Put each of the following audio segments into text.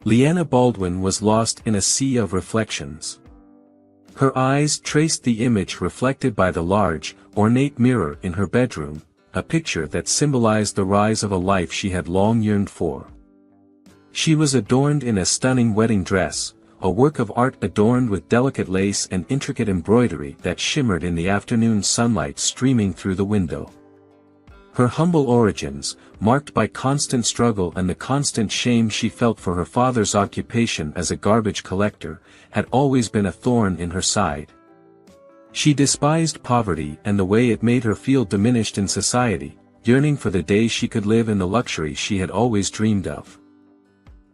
Leanna Baldwin was lost in a sea of reflections. Her eyes traced the image reflected by the large, ornate mirror in her bedroom, a picture that symbolized the rise of a life she had long yearned for. She was adorned in a stunning wedding dress, a work of art adorned with delicate lace and intricate embroidery that shimmered in the afternoon sunlight streaming through the window. Her humble origins, marked by constant struggle and the constant shame she felt for her father's occupation as a garbage collector, had always been a thorn in her side. She despised poverty and the way it made her feel diminished in society, yearning for the day she could live in the luxury she had always dreamed of.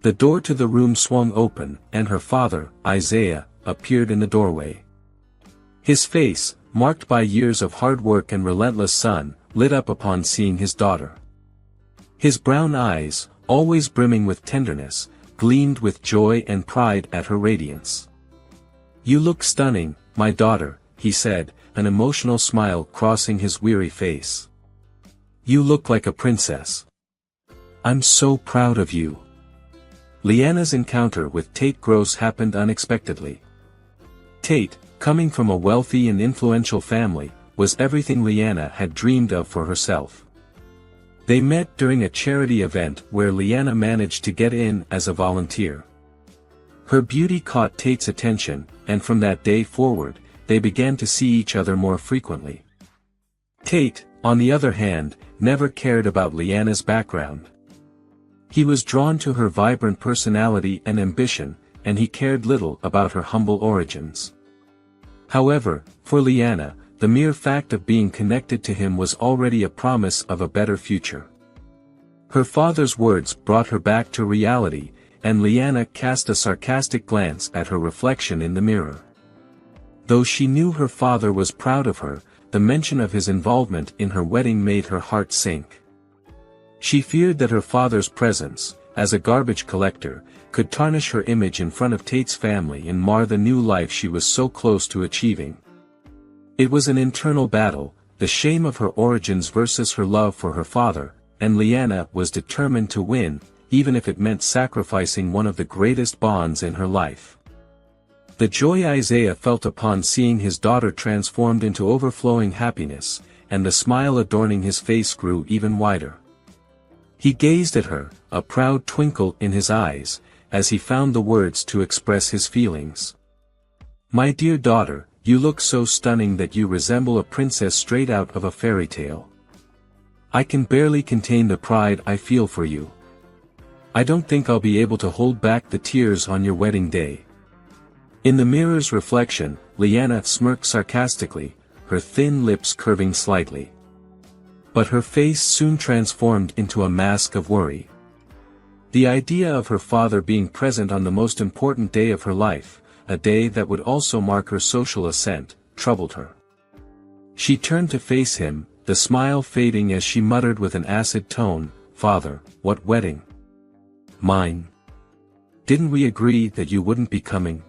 The door to the room swung open, and her father, Isaiah, appeared in the doorway. His face, marked by years of hard work and relentless sun, lit up upon seeing his daughter. His brown eyes, always brimming with tenderness, gleamed with joy and pride at her radiance. "You look stunning, my daughter," he said, an emotional smile crossing his weary face. "You look like a princess. I'm so proud of you." Leanna's encounter with Tate Gross happened unexpectedly. Tate, coming from a wealthy and influential family, was everything Leanna had dreamed of for herself. They met during a charity event where Leanna managed to get in as a volunteer. Her beauty caught Tate's attention, and from that day forward, they began to see each other more frequently. Tate, on the other hand, never cared about Leanna's background. He was drawn to her vibrant personality and ambition, and he cared little about her humble origins. However, for Leanna, the mere fact of being connected to him was already a promise of a better future. Her father's words brought her back to reality, and Leanna cast a sarcastic glance at her reflection in the mirror. Though she knew her father was proud of her, the mention of his involvement in her wedding made her heart sink. She feared that her father's presence, as a garbage collector, could tarnish her image in front of Tate's family and mar the new life she was so close to achieving. It was an internal battle, the shame of her origins versus her love for her father, and Leanna was determined to win, even if it meant sacrificing one of the greatest bonds in her life. The joy Isaiah felt upon seeing his daughter transformed into overflowing happiness, and the smile adorning his face grew even wider. He gazed at her, a proud twinkle in his eyes, as he found the words to express his feelings. "My dear daughter, you look so stunning that you resemble a princess straight out of a fairy tale. I can barely contain the pride I feel for you. I don't think I'll be able to hold back the tears on your wedding day." In the mirror's reflection, Leanna smirked sarcastically, her thin lips curving slightly. But her face soon transformed into a mask of worry. The idea of her father being present on the most important day of her life, a day that would also mark her social ascent, troubled her. She turned to face him, the smile fading as she muttered with an acid tone, "Father, what wedding? Mine. Didn't we agree that you wouldn't be coming?"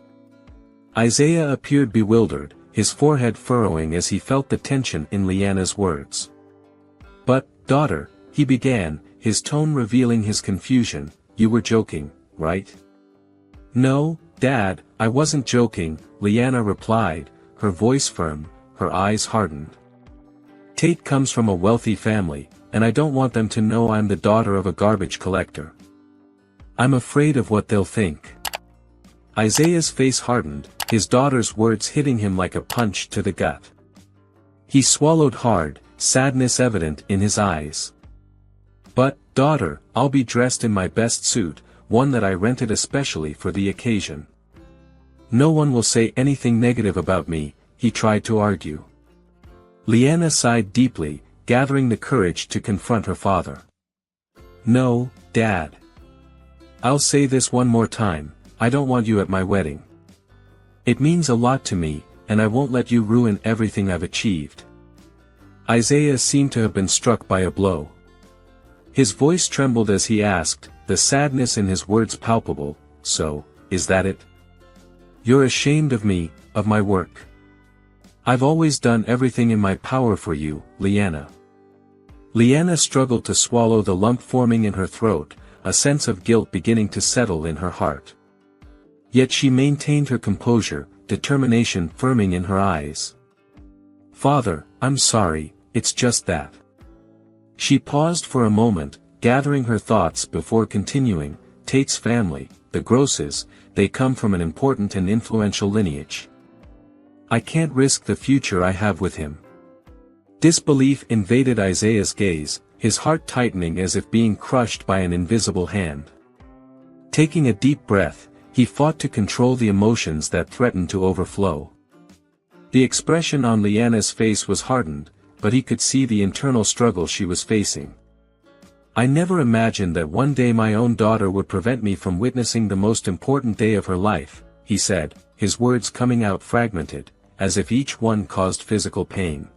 Isaiah appeared bewildered, his forehead furrowing as he felt the tension in Leanna's words. "But, daughter," he began, his tone revealing his confusion, "you were joking, right?" "No, Dad, I wasn't joking," Leanna replied, her voice firm, her eyes hardened. "Tate comes from a wealthy family, and I don't want them to know I'm the daughter of a garbage collector. I'm afraid of what they'll think." Isaiah's face hardened, his daughter's words hitting him like a punch to the gut. He swallowed hard, sadness evident in his eyes. "But, daughter, I'll be dressed in my best suit, one that I rented especially for the occasion. No one will say anything negative about me," he tried to argue. Leanna sighed deeply, gathering the courage to confront her father. "No, Dad. I'll say this one more time, I don't want you at my wedding. It means a lot to me, and I won't let you ruin everything I've achieved." Isaiah seemed to have been struck by a blow. His voice trembled as he asked, the sadness in his words palpable, "So, is that it? You're ashamed of me, of my work? I've always done everything in my power for you, Leanna." Leanna struggled to swallow the lump forming in her throat, a sense of guilt beginning to settle in her heart. Yet she maintained her composure, determination firming in her eyes. "Father, I'm sorry, it's just that." She paused for a moment, gathering her thoughts before continuing. "Tate's family, the Grosses, they come from an important and influential lineage. I can't risk the future I have with him." Disbelief invaded Isaiah's gaze, his heart tightening as if being crushed by an invisible hand. Taking a deep breath, he fought to control the emotions that threatened to overflow. The expression on Leanna's face was hardened, but he could see the internal struggle she was facing. "I never imagined that one day my own daughter would prevent me from witnessing the most important day of her life," he said, his words coming out fragmented, as if each one caused physical pain.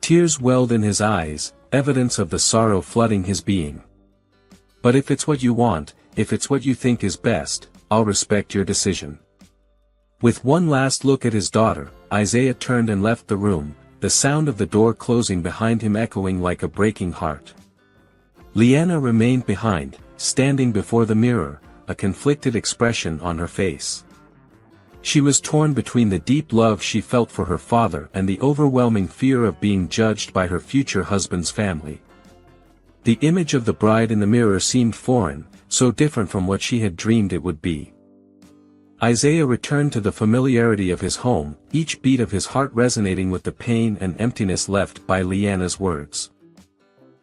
Tears welled in his eyes, evidence of the sorrow flooding his being. "But if it's what you want, if it's what you think is best, I'll respect your decision." With one last look at his daughter, Isaiah turned and left the room, the sound of the door closing behind him echoing like a breaking heart. Leanna remained behind, standing before the mirror, a conflicted expression on her face. She was torn between the deep love she felt for her father and the overwhelming fear of being judged by her future husband's family. The image of the bride in the mirror seemed foreign, so different from what she had dreamed it would be. Isaiah returned to the familiarity of his home, each beat of his heart resonating with the pain and emptiness left by Leanna's words.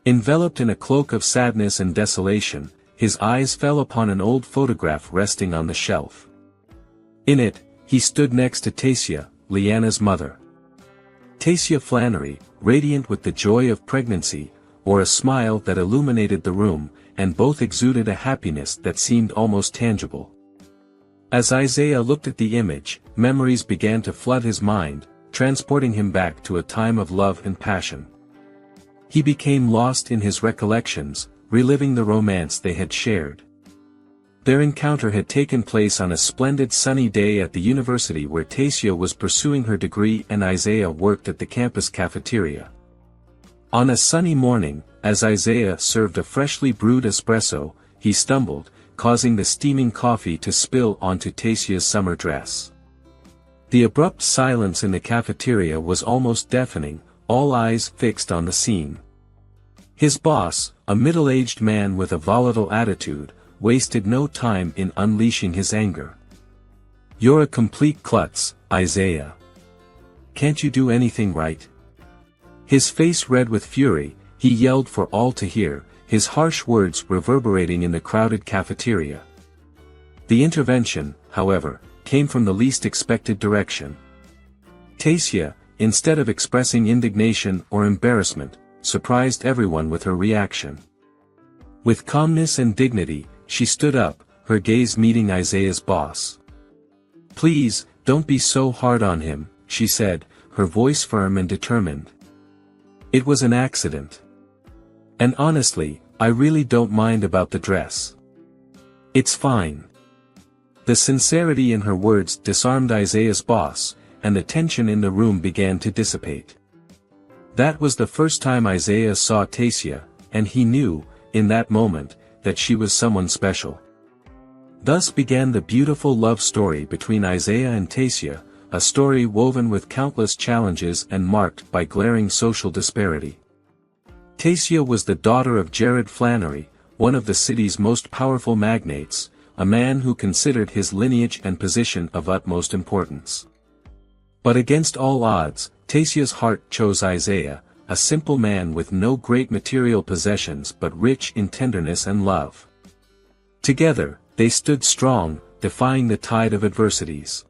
Enveloped in a cloak of sadness and desolation, his eyes fell upon an old photograph resting on the shelf. In it, he stood next to Tasia, Leanna's mother. Tasia Flannery, radiant with the joy of pregnancy, wore a smile that illuminated the room, and both exuded a happiness that seemed almost tangible. As Isaiah looked at the image, memories began to flood his mind, transporting him back to a time of love and passion. He became lost in his recollections, reliving the romance they had shared. Their encounter had taken place on a splendid sunny day at the university where Tasia was pursuing her degree and Isaiah worked at the campus cafeteria. On a sunny morning, as Isaiah served a freshly brewed espresso, he stumbled, causing the steaming coffee to spill onto Tasia's summer dress. The abrupt silence in the cafeteria was almost deafening, all eyes fixed on the scene. His boss, a middle-aged man with a volatile attitude, wasted no time in unleashing his anger. "You're a complete klutz, Isaiah. Can't you do anything right?" His face red with fury, he yelled for all to hear, his harsh words reverberating in the crowded cafeteria. The intervention, however, came from the least expected direction. Tasia, instead of expressing indignation or embarrassment, surprised everyone with her reaction. With calmness and dignity, she stood up, her gaze meeting Isaiah's boss. "Please, don't be so hard on him," she said, her voice firm and determined. "It was an accident. And honestly, I really don't mind about the dress. It's fine." The sincerity in her words disarmed Isaiah's boss, and the tension in the room began to dissipate. That was the first time Isaiah saw Tasia, and he knew, in that moment, that she was someone special. Thus began the beautiful love story between Isaiah and Tasia, a story woven with countless challenges and marked by glaring social disparity. Tasia was the daughter of Jared Flannery, one of the city's most powerful magnates, a man who considered his lineage and position of utmost importance. But against all odds, Tasia's heart chose Isaiah, a simple man with no great material possessions but rich in tenderness and love. Together, they stood strong, defying the tide of adversities.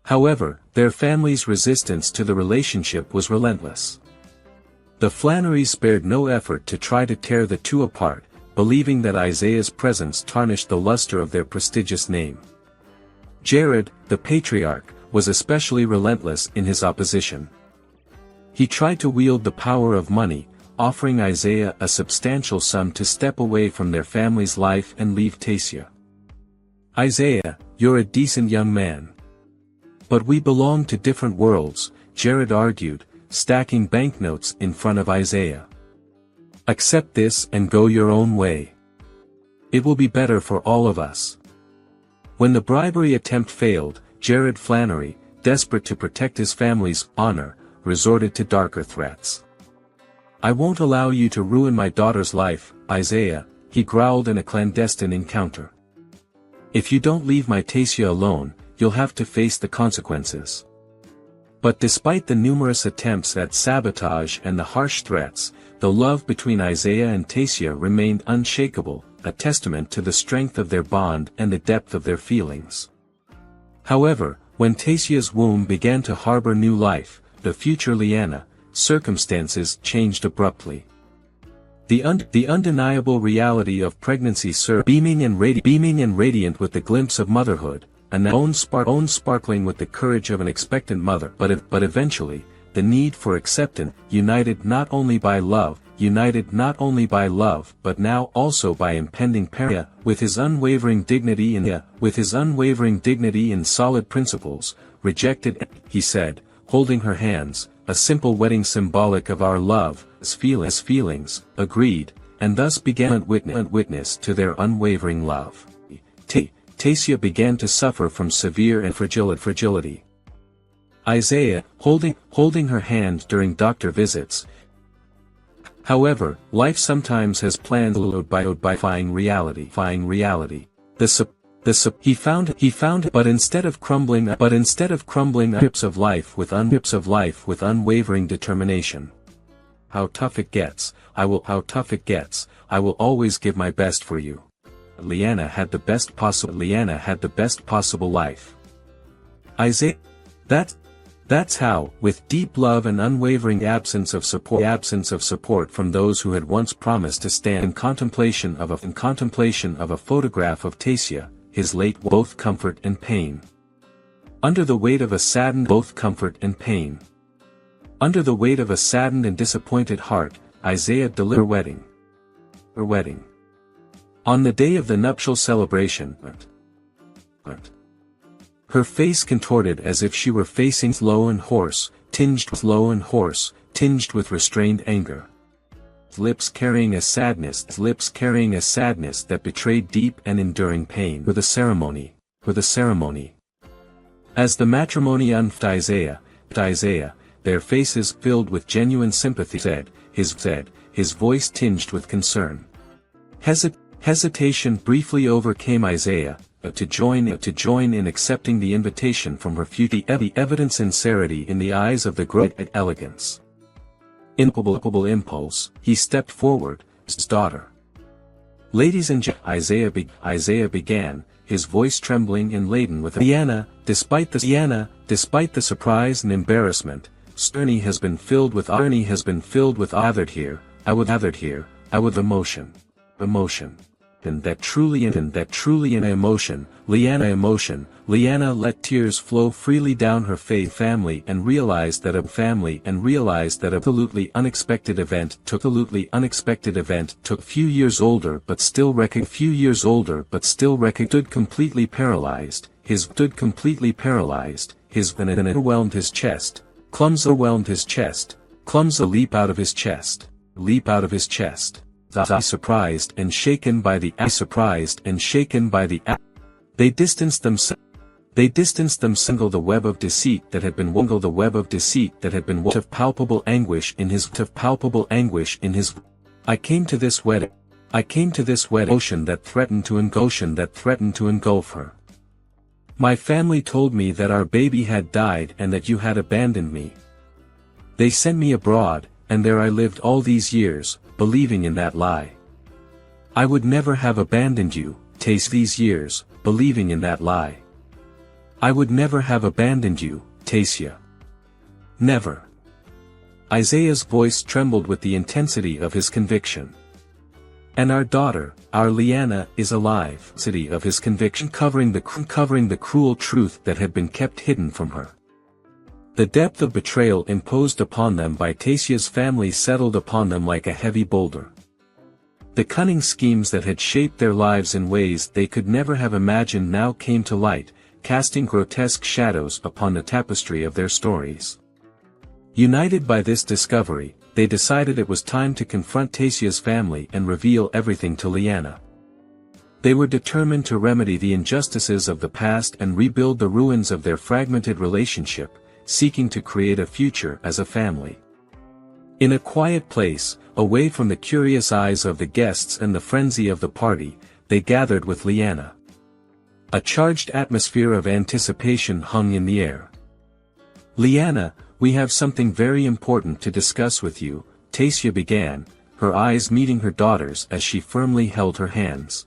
However, their family's resistance to the relationship was relentless. The Flannerys spared no effort to try to tear the two apart, believing that Isaiah's presence tarnished the luster of their prestigious name. Jared, the patriarch, was especially relentless in his opposition. He tried to wield the power of money, offering Isaiah a substantial sum to step away from their family's life and leave Tasia. "Isaiah, you're a decent young man. But we belong to different worlds," Jared argued, stacking banknotes in front of Isaiah. "Accept this and go your own way." It will be better for all of us. When the bribery attempt failed, Jared Flannery, desperate to protect his family's honor, resorted to darker threats. "I won't allow you to ruin my daughter's life, Isaiah," he growled in a clandestine encounter. "If you don't leave my Tasia alone, you'll have to face the consequences." But despite the numerous attempts at sabotage and the harsh threats, the love between Isaiah and Tasia remained unshakable, a testament to the strength of their bond and the depth of their feelings. However, when Tasia's womb began to harbor new life, the future Leanna, circumstances changed abruptly. The undeniable reality of pregnancy served beaming and radiant with the glimpse of motherhood, and own sparkling with the courage of an expectant mother. But eventually, the need for acceptance, united not only by love, but now also by impending peril, with his unwavering dignity and solid principles, rejected, he said, holding her hands, "A simple wedding symbolic of our love, as feelings, agreed," and thus began witness to their unwavering love. Tasia began to suffer from severe and fragility. Isaiah, holding her hand during doctor visits. However, life sometimes has plans followed by defying reality. He found, but instead of crumbling chips of life with unwavering determination. How tough it gets, I will always give my best for you. Leanna had the best possible life. Isaiah. That's how, with deep love and unwavering absence of support from those who had once promised to stand in contemplation of a photograph of Tasia, his late both comfort and pain. Under the weight of a saddened and disappointed heart, Isaiah delivered her wedding. On the day of the nuptial celebration, her face contorted as if she were facing slow and hoarse, tinged with restrained anger. Lips carrying a sadness that betrayed deep and enduring pain. For the ceremony. As the matrimony unfolded, Isaiah, their faces filled with genuine sympathy, his voice tinged with concern. Hesitation briefly overcame Isaiah, to join in accepting the invitation from her future, the evident sincerity in the eyes of the great elegance. Ineffable impulse, he stepped forward, his daughter. "Ladies and gentlemen," Isaiah began, his voice trembling and laden with Leanna, despite the surprise and embarrassment, journey has been filled with gathered here, I with emotion. And that truly an emotion, Leanna let tears flow freely down her face family and realized that a absolutely unexpected event took few years older but still stood completely paralyzed, his overwhelmed his chest, clumsily leap out of his chest. Surprised and shaken by the they distanced themselves the web of deceit that had been of palpable anguish in his. I came to this wedding ocean that threatened to engulf her. My family told me that our baby had died and that you had abandoned me. They sent me abroad, and there I lived all these years, believing in that lie. I would never have abandoned you, these years, believing in that lie. I would never have abandoned you, Tasia. Never. Isaiah's voice trembled with the intensity of his conviction. And our daughter, our Leanna, is alive. City of his conviction covering the cruel truth that had been kept hidden from her. The depth of betrayal imposed upon them by Tasia's family settled upon them like a heavy boulder. The cunning schemes that had shaped their lives in ways they could never have imagined now came to light, casting grotesque shadows upon the tapestry of their stories. United by this discovery, they decided it was time to confront Tasia's family and reveal everything to Leanna. They were determined to remedy the injustices of the past and rebuild the ruins of their fragmented relationship, seeking to create a future as a family. In a quiet place, away from the curious eyes of the guests and the frenzy of the party, they gathered with Lyanna. A charged atmosphere of anticipation hung in the air. "Lyanna, we have something very important to discuss with you," Taycia began, her eyes meeting her daughter's as she firmly held her hands.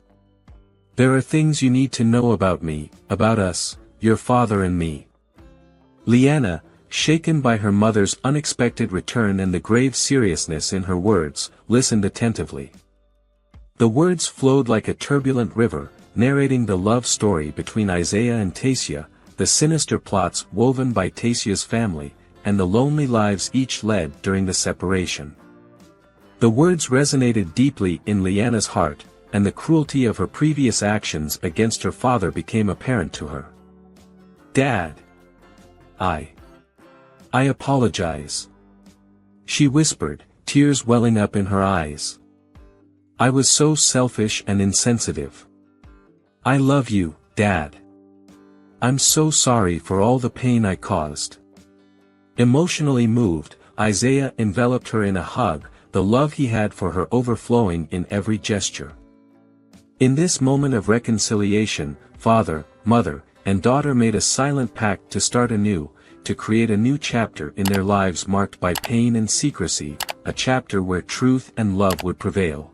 "There are things you need to know about me, about us, your father and me." Lyanna, shaken by her mother's unexpected return and the grave seriousness in her words, listened attentively. The words flowed like a turbulent river, narrating the love story between Isaiah and Taycia, the sinister plots woven by Taycia's family, and the lonely lives each led during the separation. The words resonated deeply in Lyanna's heart, and the cruelty of her previous actions against her father became apparent to her. "Dad. I apologize," she whispered, tears welling up in her eyes. "I was so selfish and insensitive. I love you, Dad. I'm so sorry for all the pain I caused." Emotionally moved, Isaiah enveloped her in a hug, the love he had for her overflowing in every gesture. In this moment of reconciliation, father, mother, and daughter made a silent pact to start anew, to create a new chapter in their lives marked by pain and secrecy, a chapter where truth and love would prevail.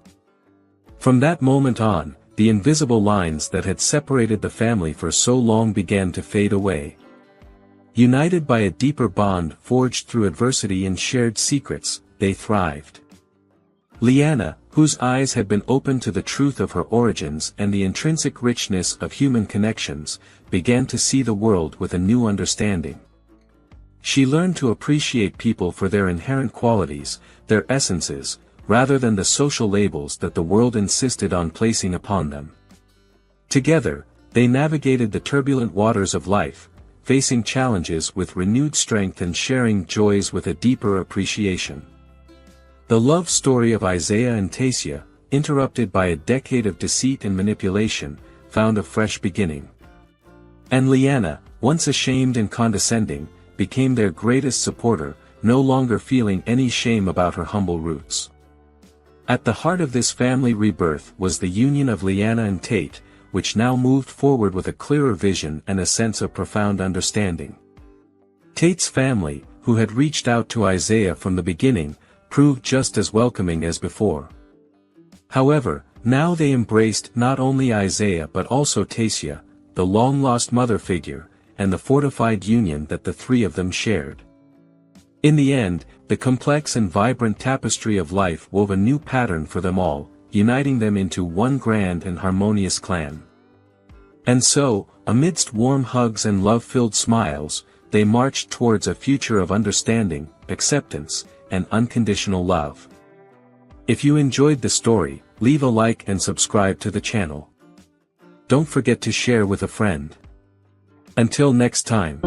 From that moment on, the invisible lines that had separated the family for so long began to fade away. United by a deeper bond forged through adversity and shared secrets, they thrived. Lyanna, whose eyes had been opened to the truth of her origins and the intrinsic richness of human connections, began to see the world with a new understanding. She learned to appreciate people for their inherent qualities, their essences, rather than the social labels that the world insisted on placing upon them. Together, they navigated the turbulent waters of life, facing challenges with renewed strength and sharing joys with a deeper appreciation. The love story of Isaiah and Taycia, interrupted by a decade of deceit and manipulation, found a fresh beginning. And Lyanna, once ashamed and condescending, became their greatest supporter, no longer feeling any shame about her humble roots. At the heart of this family rebirth was the union of Lyanna and Tate, which now moved forward with a clearer vision and a sense of profound understanding. Tate's family, who had reached out to Isaiah from the beginning, proved just as welcoming as before. However, now they embraced not only Isaiah but also Taycia, the long-lost mother figure, and the fortified union that the three of them shared. In the end, the complex and vibrant tapestry of life wove a new pattern for them all, uniting them into one grand and harmonious clan. And so, amidst warm hugs and love-filled smiles, they marched towards a future of understanding, acceptance, and unconditional love. If you enjoyed the story, leave a like and subscribe to the channel. Don't forget to share with a friend. Until next time.